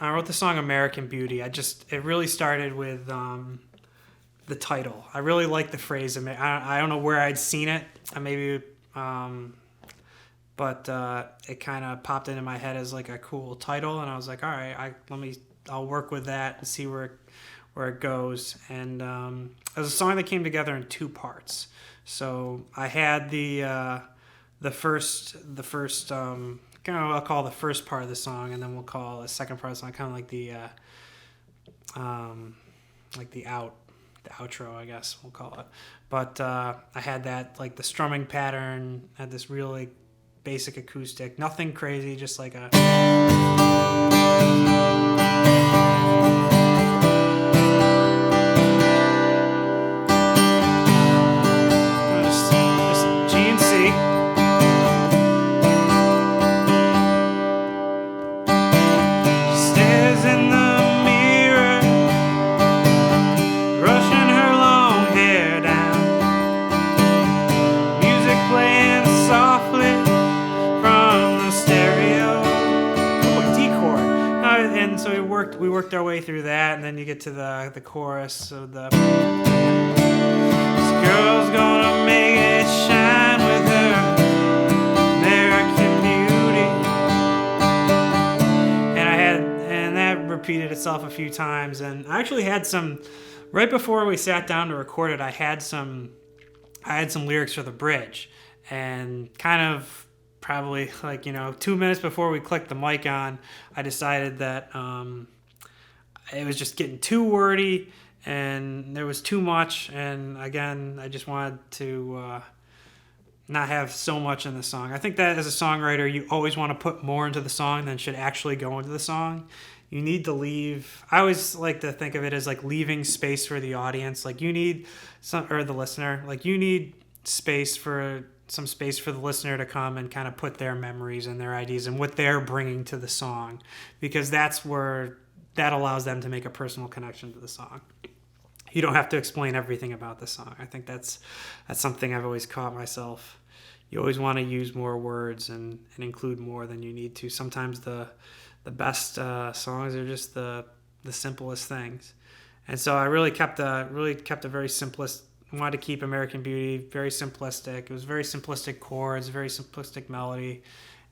I wrote the song American Beauty. It really started with the title. I really like the phrase. I don't know where I'd seen it. Um, but it kind of popped into my head as like a cool title, and I was like, all right, I'll work with that and see where it goes. And it was a song that came together in two parts. So I had the first I'll call the first part of the song, and then we'll call the second part of the song kind of like the outro, I guess we'll call it. But I had that, like, the strumming pattern, had this really basic acoustic, nothing crazy, just like a just G and C. Stares in the mirror, brushing her long hair down. Music playing softly from the stereo. Oh, a D chord. And so we worked our way through that, and then you get to the chorus. So this girl's gonna make it shine with her American Beauty. And that repeated itself a few times. And I actually had some, right before we sat down to record it, I had some lyrics for the bridge, and kind of probably, like, 2 minutes before we clicked the mic on, I decided that it was just getting too wordy and there was too much. And again, I just wanted to not have so much in the song. I think that as a songwriter, you always want to put more into the song than should actually go into the song. You need to leave. I always like to think of it as like leaving space for the audience. Like, you need or the listener. Like, you need some space for the listener to come and kind of put their memories and their ideas and what they're bringing to the song, because that allows them to make a personal connection to the song. You don't have to explain everything about the song. I think that's something I've always caught myself. You always want to use more words and include more than you need to. Sometimes the best songs are just the simplest things. And so I really kept a very simplest. I wanted to keep American Beauty very simplistic. It was very simplistic chords, very simplistic melody.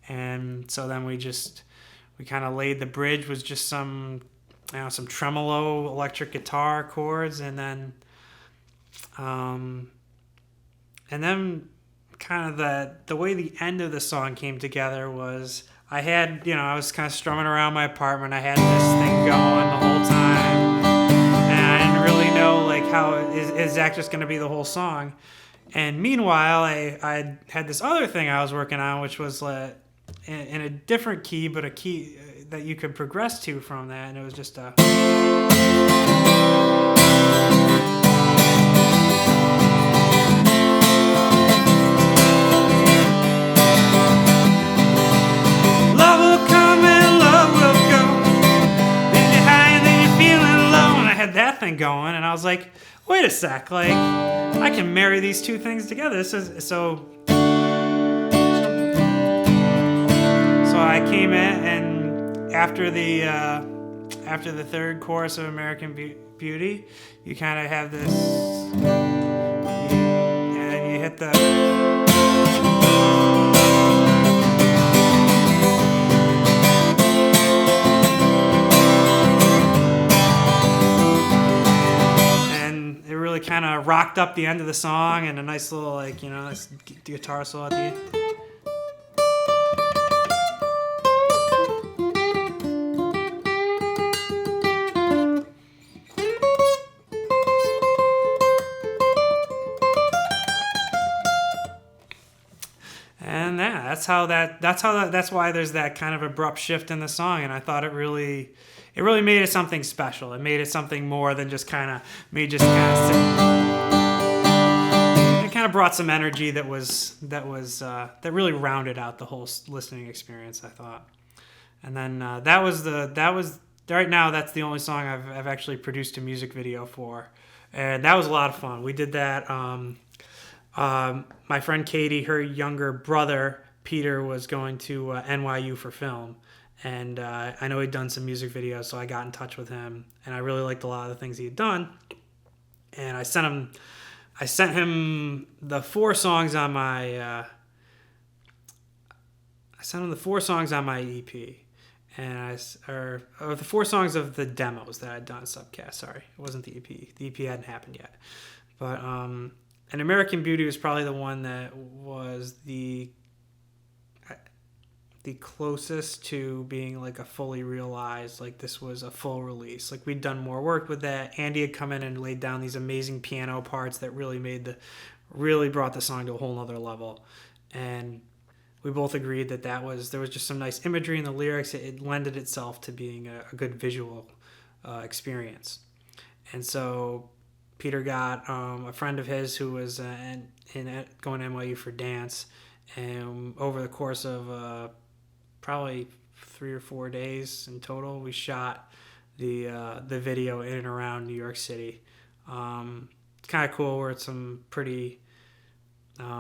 And so then we kind of laid the bridge was just some tremolo electric guitar chords, and then kind of the way the end of the song came together was I was kind of strumming around my apartment. I had this thing going the whole time, and I didn't really know, like, how is that just going to be the whole song. And meanwhile, I had this other thing I was working on, which was in a different key, but a key that you could progress to from that, and it was just a. Love will come and love will go. Then you're high and then you're feeling low, and I had that thing going, and I was like, wait a sec, like, I can marry these two things together. So I came in, and after the third chorus of American Beauty, you kind of have this, and you hit the. And it really kind of rocked up the end of the song, and a nice little, like, nice guitar solo at the end. And yeah, that's why there's that kind of abrupt shift in the song. And I thought it really made it something special. It made it something more than just kind of me just kind of sitting. It kind of brought some energy that really rounded out the whole listening experience, I thought. And then that was right now, that's the only song I've actually produced a music video for, and that was a lot of fun. We did that. My friend Katie, her younger brother Peter, was going to NYU for film, And I know he'd done some music videos, so I got in touch with him, and I really liked a lot of the things he had done. And I sent him the 4 songs on my I sent him the 4 songs on my EP, and or the 4 songs of the demos that I'd done Subcast. Sorry, it wasn't the EP. The EP hadn't happened yet, but An American Beauty was probably the one that was the closest to being like a fully realized, like this was a full release. Like we'd done more work with that. Andy had come in and laid down these amazing piano parts that really brought the song to a whole nother level. And we both agreed that there was just some nice imagery in the lyrics. It lended itself to being a good visual experience. And so Peter got a friend of his who was going to NYU for dance, and over the course of probably 3 or 4 days in total, we shot the video in and around New York City. It's kind of cool. We're at some pretty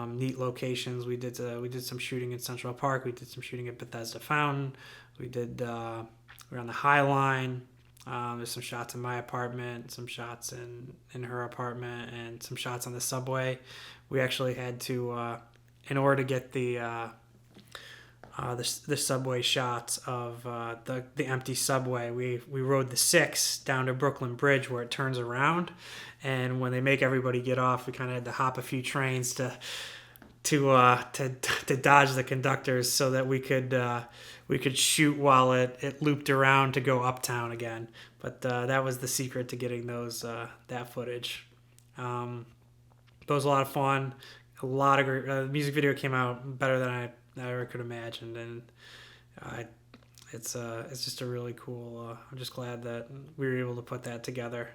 neat locations. We did some shooting in Central Park. We did some shooting at Bethesda Fountain. We were on the High Line. There's some shots in my apartment, some shots in her apartment, and some shots on the subway. We actually had to, in order to get the subway shots of the empty subway, we rode the 6 down to Brooklyn Bridge where it turns around, and when they make everybody get off, we kind of had to hop a few trains to dodge the conductors so that we could shoot while it looped around to go uptown again. But that was the secret to getting that footage. But it was a lot of fun. A lot of great. The music video came out better than I ever could imagine, and it's just a really cool. I'm just glad that we were able to put that together.